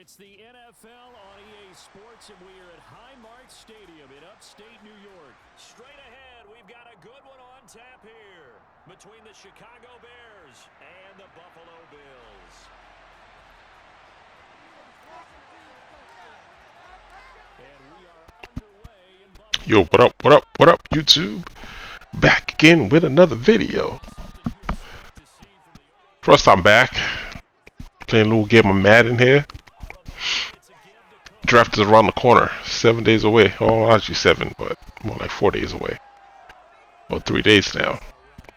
It's the NFL on EA Sports, and we are at Highmark Stadium in upstate New York. Straight ahead, we've got a good one on tap here between the Chicago Bears and the Buffalo Bills. And we are underway in Buffalo. Yo, what up, YouTube? Back again with another video. First time back. Playing a little game of Madden here. Draft is around the corner. 7 days away. Oh, actually 7, but more like 4 days away. Or 3 days now.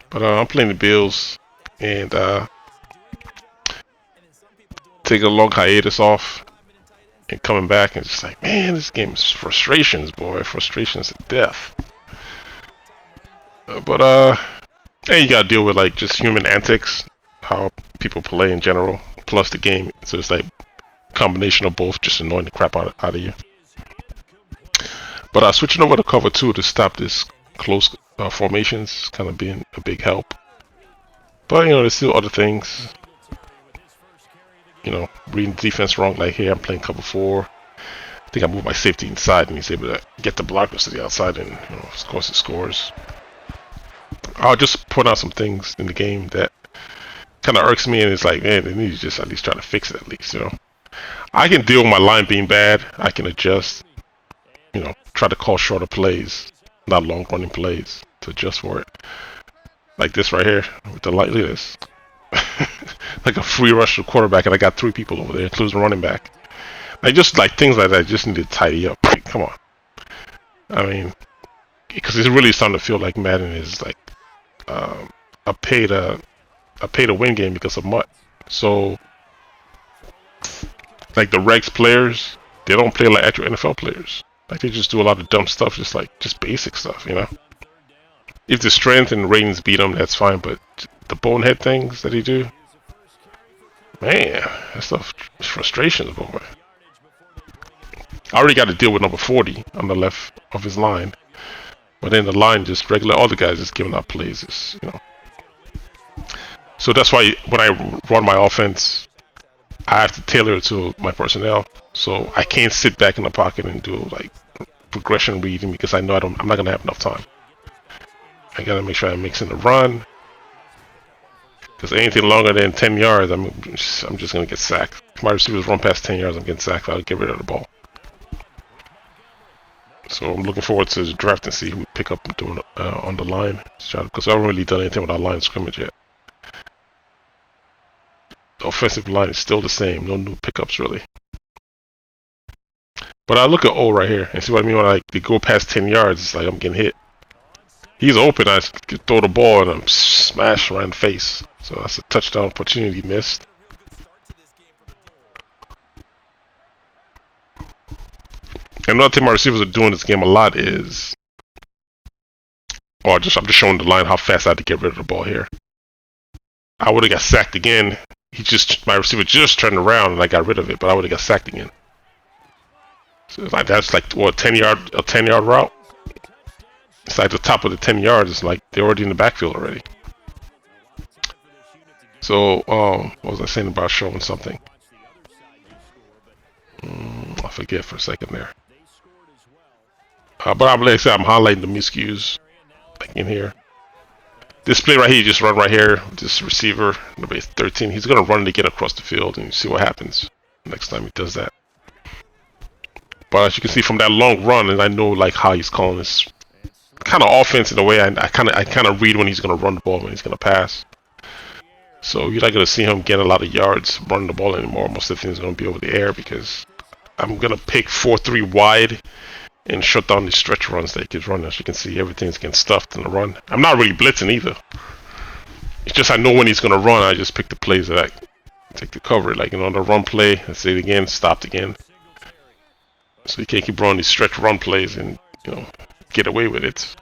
But I'm playing the Bills. And taking a long hiatus off. And coming back and just like, man, this game is frustrations, boy. Frustrations to death. Hey, you gotta deal with like just human antics, how people play in general, plus the game. So it's like a combination of both, just annoying the crap out of you. But switching over to cover 2 to stop this close formations, kind of being a big help. But you know, there's still other things. You know, reading defense wrong. Like here, I'm playing cover 4. I think I moved my safety inside, and he's able to get the blockers to the outside, and you know, of course, it scores. I'll just point out some things in the game that kind of irks me, and it's like, man, they need to just at least try to fix it at least, you know. I can deal with my line being bad. I can adjust, you know, try to call shorter plays, not long running plays, to adjust for it. Like this right here, with the light, look at this. Like a free rush to the quarterback, and I got 3 people over there, including the running back. Like just like things like that, I just need to tidy up. Like, come on. I mean, because it's really starting to feel like Madden is like a pay to win game because of MUT. So like the Regs players, they don't play like actual NFL players. Like they just do a lot of dumb stuff, just basic stuff, you know. If the strength and ratings beat them, that's fine. But the bonehead things that he do, man, that stuff is frustrations, boy. I already got to deal with number 40 on the left of his line, but then the line just regular, all the guys just giving up plays, just, you know. So that's why when I run my offense, I have to tailor it to my personnel. So I can't sit back in the pocket and do like progression reading because I know I'm not gonna have enough time. I gotta make sure I mix in the run, because anything longer than 10 yards, I'm just gonna get sacked. If my receivers run past 10 yards, I'm getting sacked. I'll get rid of the ball. So I'm looking forward to the draft and see who we pick up doing on the line, because I haven't really done anything with our line scrimmage yet. The offensive line is still the same, no new pickups really. But I look at O right here and see what I mean when they go past 10 yards. It's like I'm getting hit. He's open. I could throw the ball and I'm smashed around the face. So that's a touchdown opportunity missed. And another thing my receivers are doing this game a lot is, I'm just showing the line how fast I had to get rid of the ball here. I would have got sacked again. My receiver just turned around and I got rid of it, but I would have got sacked again. So it's like that's like what, a 10 yard route. It's like the top of the 10 yards. It's like they're already in the backfield already. So what was I saying about showing something? I forget for a second there. But like I said, I'm highlighting the miscues like in here. This play right here, you just run right here. This receiver, number 13, he's gonna run it again across the field, and you see what happens next time he does that. But as you can see from that long run, and I know like how he's calling this kind of offense in a way. I kind of read when he's gonna run the ball, when he's gonna pass. So you're not gonna see him get a lot of yards running the ball anymore. Most of the things are gonna be over the air because I'm gonna pick 4-3 wide and shut down the stretch runs that he can run. As you can see, everything's getting stuffed in the run. I'm not really blitzing either. It's just I know when he's gonna run. I just pick the plays that I take the cover. Like, you know, the run play, let's say it again, stopped again. So you can't keep running these stretch run plays and, you know, get away with it.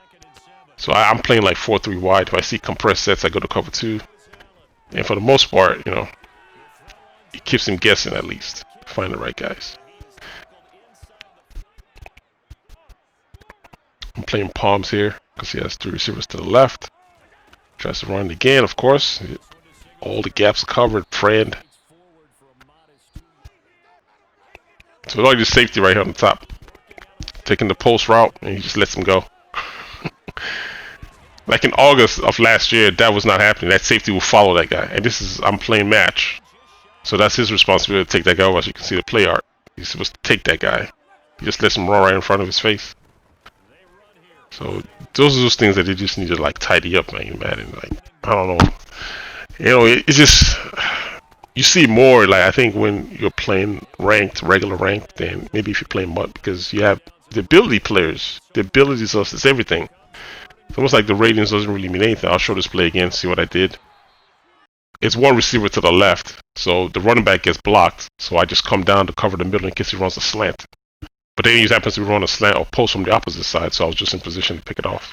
So I'm playing like 4-3 wide. If I see compressed sets, I go to cover 2. And for the most part, you know, it keeps him guessing at least. Find the right guys. I'm playing palms here because he has 3 receivers to the left. Tries to run again, of course. All the gaps are covered. Friend. So it's only the safety right here on the top, taking the post route, and he just lets him go. Like in August of last year, that was not happening. That safety will follow that guy, and this is I'm playing match, so that's his responsibility to take that guy over. As you can see the play art, he's supposed to take that guy. He just lets him run right in front of his face. So those are those things that they just need to like tidy up, man. Madden, like I don't know, it's just you see more. Like I think when you're playing ranked, regular ranked, than maybe if you're playing MUT, because you have the ability players. The abilities is everything. It's almost like the ratings doesn't really mean anything. I'll show this play again, see what I did. It's one receiver to the left, so the running back gets blocked. So I just come down to cover the middle in case he runs a slant. But then he happens to run a slant or post from the opposite side, so I was just in position to pick it off.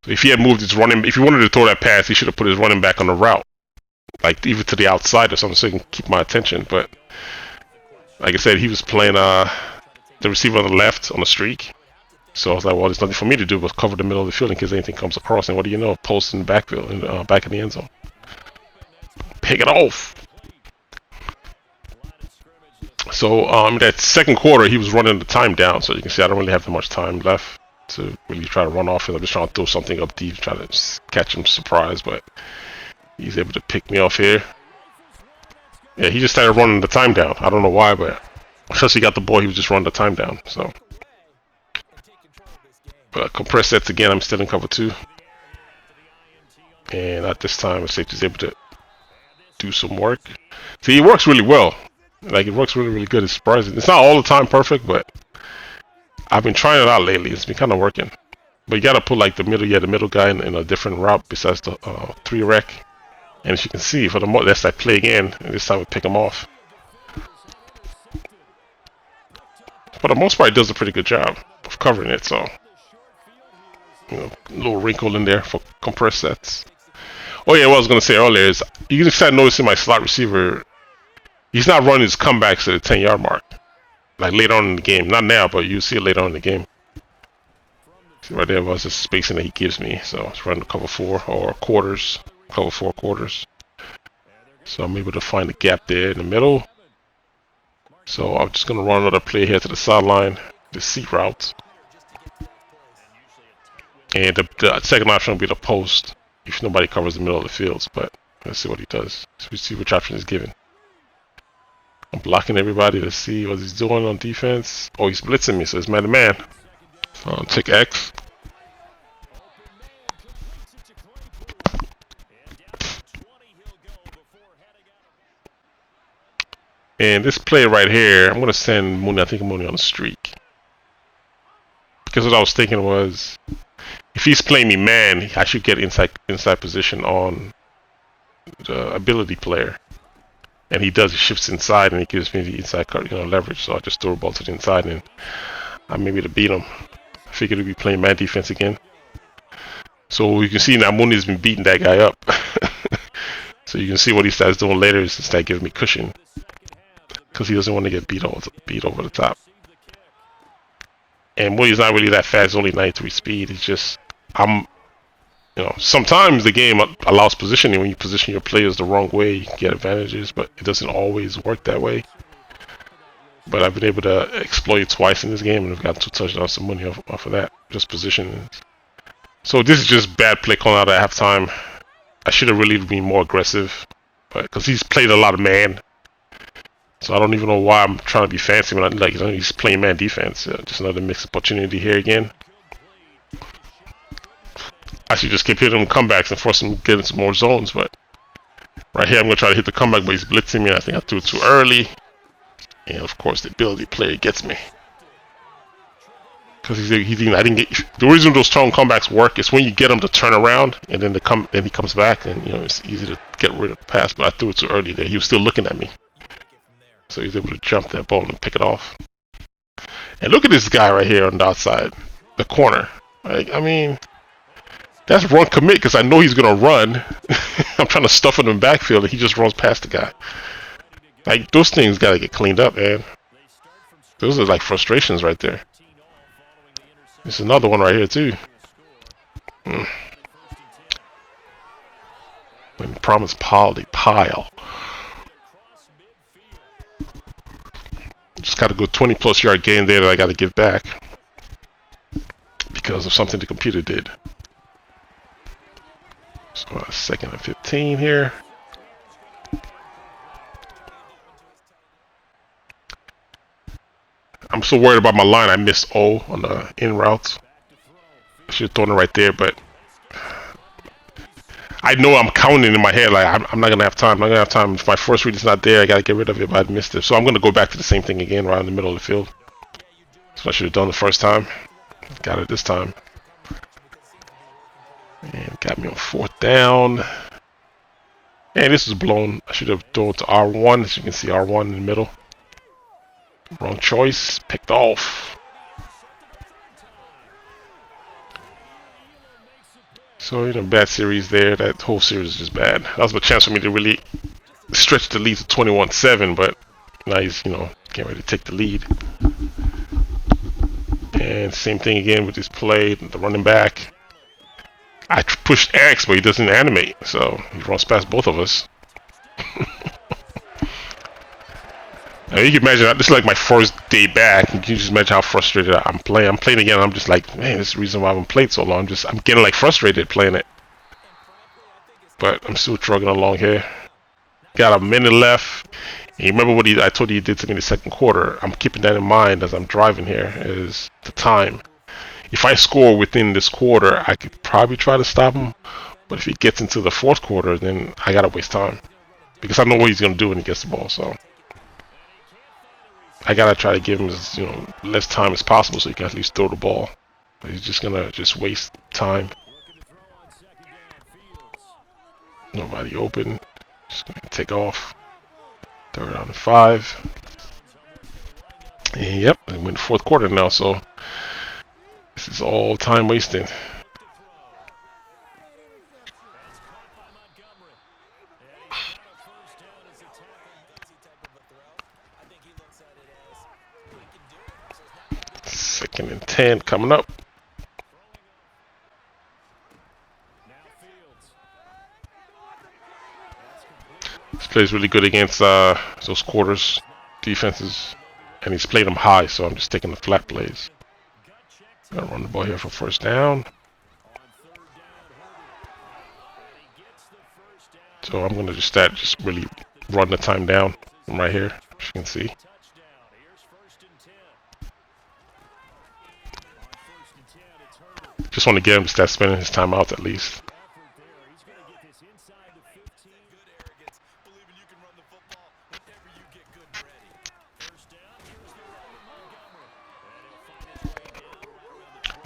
So if he had moved his running, if he wanted to throw that pass, he should have put his running back on the route, like either to the outside or something, so he can keep my attention. But like I said, he was playing the receiver on the left on the streak. So I was like, well, there's nothing for me to do but cover the middle of the field in case anything comes across. And what do you know? Post in the backfield, back in the end zone. Pick it off. So in that second quarter, he was running the time down. So you can see I don't really have that much time left to really try to run off. And I'm just trying to throw something up deep, try to catch him surprise. But he's able to pick me off here. Yeah, he just started running the time down. I don't know why, but once he got the ball, he was just running the time down. So. But compress sets again, I'm still in cover 2. And at this time, the safety's able to do some work. See, it works really well. Like, it works really, really good. It's surprising. It's not all the time perfect, but I've been trying it out lately. It's been kind of working. But you got to put, like, the middle guy in a different route besides the 3 rec. And as you can see, for the more, that's that play again. And this time we pick him off. For the most part, it does a pretty good job of covering it, so... a little wrinkle in there for compressed sets. Oh yeah, what I was going to say earlier is you can start noticing my slot receiver, he's not running his comebacks at the 10-yard mark. Like later on in the game. Not now, but you see it later on in the game. See right there was the spacing that he gives me. So it's running cover 4 or quarters. Cover 4 quarters. So I'm able to find the gap there in the middle. So I'm just going to run another play here to the sideline. The C route. And the second option will be the post if nobody covers the middle of the fields. But let's see what he does. So we see which option he's given. I'm blocking everybody to see what he's doing on defense. Oh, he's blitzing me, so it's man-to-man. Take X. And this play right here, I'm going to send Mooney. I think Mooney on the streak. Because what I was thinking was, if he's playing me man, I should get inside position on the ability player. And he does, he shifts inside and he gives me the inside leverage. So I just throw the ball to the inside and I'm able to beat him. I figured he'd be playing man defense again. So you can see now Mooney's been beating that guy up. So you can see what he starts doing later is to start giving me cushion. Because he doesn't want to get beat over the top. And Mooney's not really that fast, only 93 speed. It's just, sometimes the game allows positioning. When you position your players the wrong way, you can get advantages, but it doesn't always work that way. But I've been able to exploit it twice in this game, and I've got 2 touchdowns, some money off of that, just positioning. So this is just bad play calling out at halftime. I should have really been more aggressive, but because he's played a lot of man. So I don't even know why I'm trying to be fancy when he's playing man defense. Just another mixed opportunity here again. I should just keep hitting him comebacks and force him to get into more zones, but right here I'm going to try to hit the comeback, but he's blitzing me. I think I threw it too early. And of course the ability player gets me. Because I didn't get the reason those turn comebacks work is when you get him to turn around and then he comes back and it's easy to get rid of the pass, but I threw it too early there. He was still looking at me. So he's able to jump that ball and pick it off. And look at this guy right here on the outside, the corner. Like, I mean, that's run commit because I know he's going to run. I'm trying to stuff him in the backfield and he just runs past the guy. Like, those things got to get cleaned up, man. Those are like frustrations right there. There's another one right here, too. When promise pile, they pile. Got a good 20+ yard gain there that I got to give back because of something the computer did. So 2nd and 15 here. I'm so worried about my line. I missed O on the in routes. I should have thrown it right there, but I know I'm counting in my head. Like I'm not gonna have time. I'm not gonna have time. If my first read is not there, I gotta get rid of it. But I missed it, so I'm gonna go back to the same thing again, right in the middle of the field. That's what I should have done the first time. Got it this time. And got me on 4th down. And this is blown. I should have thrown to R1. As you can see, R1 in the middle. Wrong choice. Picked off. So, you know, bad series there. That whole series is just bad. That was a chance for me to really stretch the lead to 21-7, but now he's, you know, getting ready to take the lead. And same thing again with this play, the running back. I pushed X, but he doesn't animate, so he runs past both of us. Now, you can imagine, this is like my first day back. You can just imagine how frustrated I'm playing. I'm playing again, I'm just like, man, this is the reason why I haven't played so long. I'm getting like frustrated playing it. But I'm still trucking along here. Got a minute left. And you remember what I told you he did to me in the 2nd quarter. I'm keeping that in mind as I'm driving here, is the time. If I score within this quarter, I could probably try to stop him. But if he gets into the 4th quarter, then I gotta waste time. Because I know what he's gonna do when he gets the ball, so I gotta try to give him as, you know, less time as possible so he can at least throw the ball. But he's just gonna waste time. Nobody open. Just gonna take off. 3rd down and 5. And yep, we're in the 4th quarter now, so this is all time wasting. Second and 10 coming up. This plays really good against those quarters defenses, and he's played them high, so I'm just taking the flat plays. Gonna run the ball here for 1st down. So I'm gonna just really run the time down from right here, as you can see. Just want to get him to start spending his time out at least.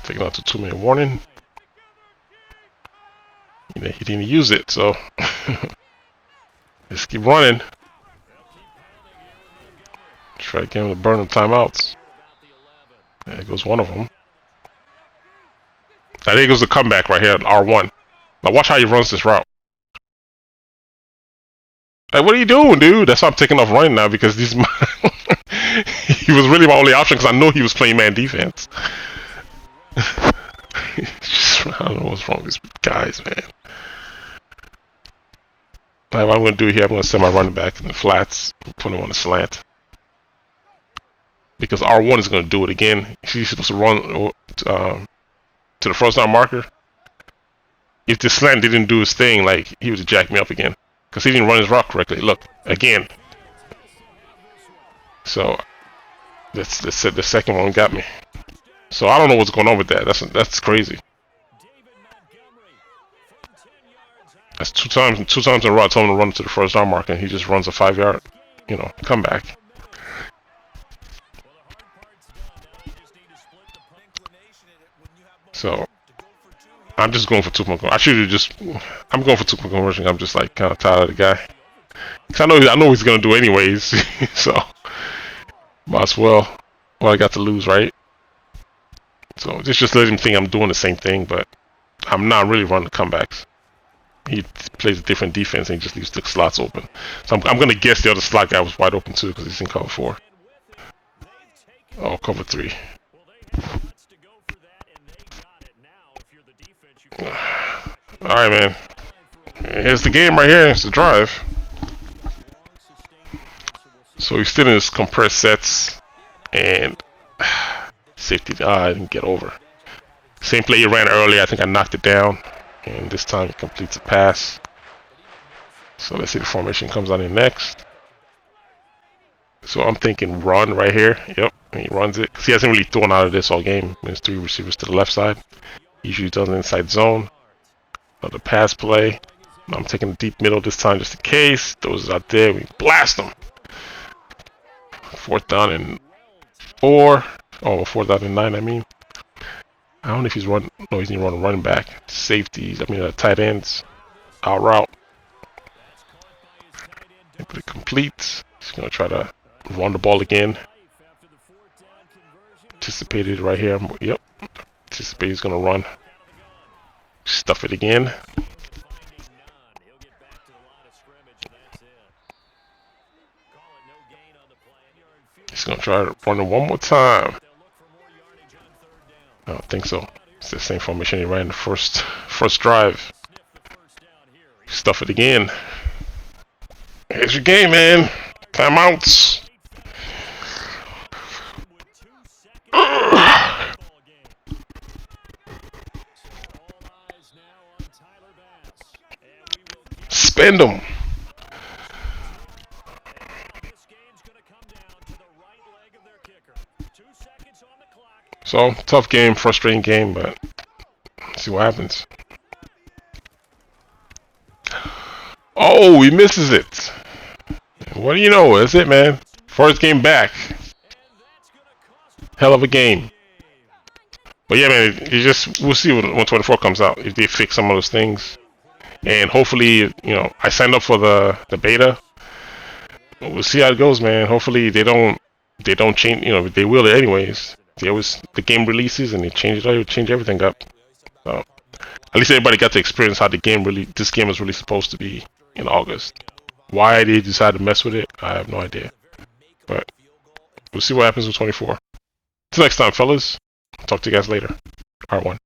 Taking out the 2-minute warning. You know, he didn't use it, so let's keep running. Try to get him to burn the timeouts. There goes one of them. Now there goes the comeback right here at R1. Now watch how he runs this route. Like, what are you doing, dude? That's why I'm taking off running now, because these he was really my only option because I know he was playing man defense. I don't know what's wrong with these guys, man. Like, what I'm going to do here, I'm going to send my running back in the flats and put him on a slant. Because R1 is going to do it again. He's supposed to run to the 1st down marker. If the slant didn't do his thing, like, he would jack me up again. Because he didn't run his route correctly. Look, again. So, the 2nd one got me. So I don't know what's going on with that. That's crazy. That's two times in a row I told him to run to the 1st down marker, and he just runs a 5-yard, you know, comeback. So I'm just going for 2-point conversion. I'm going for 2-point conversion. I'm just like kind of tired of the guy. Cause I know what he's gonna do anyways. So might as well. Well, I got to lose, right? So just let him think I'm doing the same thing, but I'm not really running the comebacks. He plays a different defense and he just leaves the slots open. So I'm going to guess the other slot guy was wide open too because he's in cover 4. Oh, cover 3. Alright, man. Here's the game right here. It's the drive. So he's still in his compressed sets. And safety, I didn't get over. Same play he ran earlier, I think I knocked it down. And this time he completes a pass. So let's see the formation comes on in next. So I'm thinking run right here. Yep, and he runs it. 'Cause he hasn't really thrown out of this all game. There's 3 receivers to the left side. He usually does an inside zone. Another pass play. I'm taking the deep middle this time just in case. Those out there, we blast them. 4th down and 4. Oh, 4th down and 9, I mean. I don't know if he's running. No, he's not running back. Safeties, tight ends. Out route. But it completes. He's going to try to run the ball again. Anticipated right here. Yep. Anticipate he's going to run. Stuff it again. He's going to try to run it one more time. I don't think so. It's the same formation he ran the first drive. Stuff it again. Here's your game, man. Timeouts. Spend them. So, tough game, frustrating game, but let's see what happens. Oh, he misses it. What do you know? That's it, man. First game back. Hell of a game. But yeah, man, we'll see when 24 comes out, if they fix some of those things. And hopefully, I signed up for the beta. We'll see how it goes, man. Hopefully they don't change, they will anyways. The game releases and they change everything up. So at least everybody got to experience how this game is really supposed to be in August. Why they decided to mess with it, I have no idea. But we'll see what happens with 24. Till next time, fellas. Talk to you guys later. R1.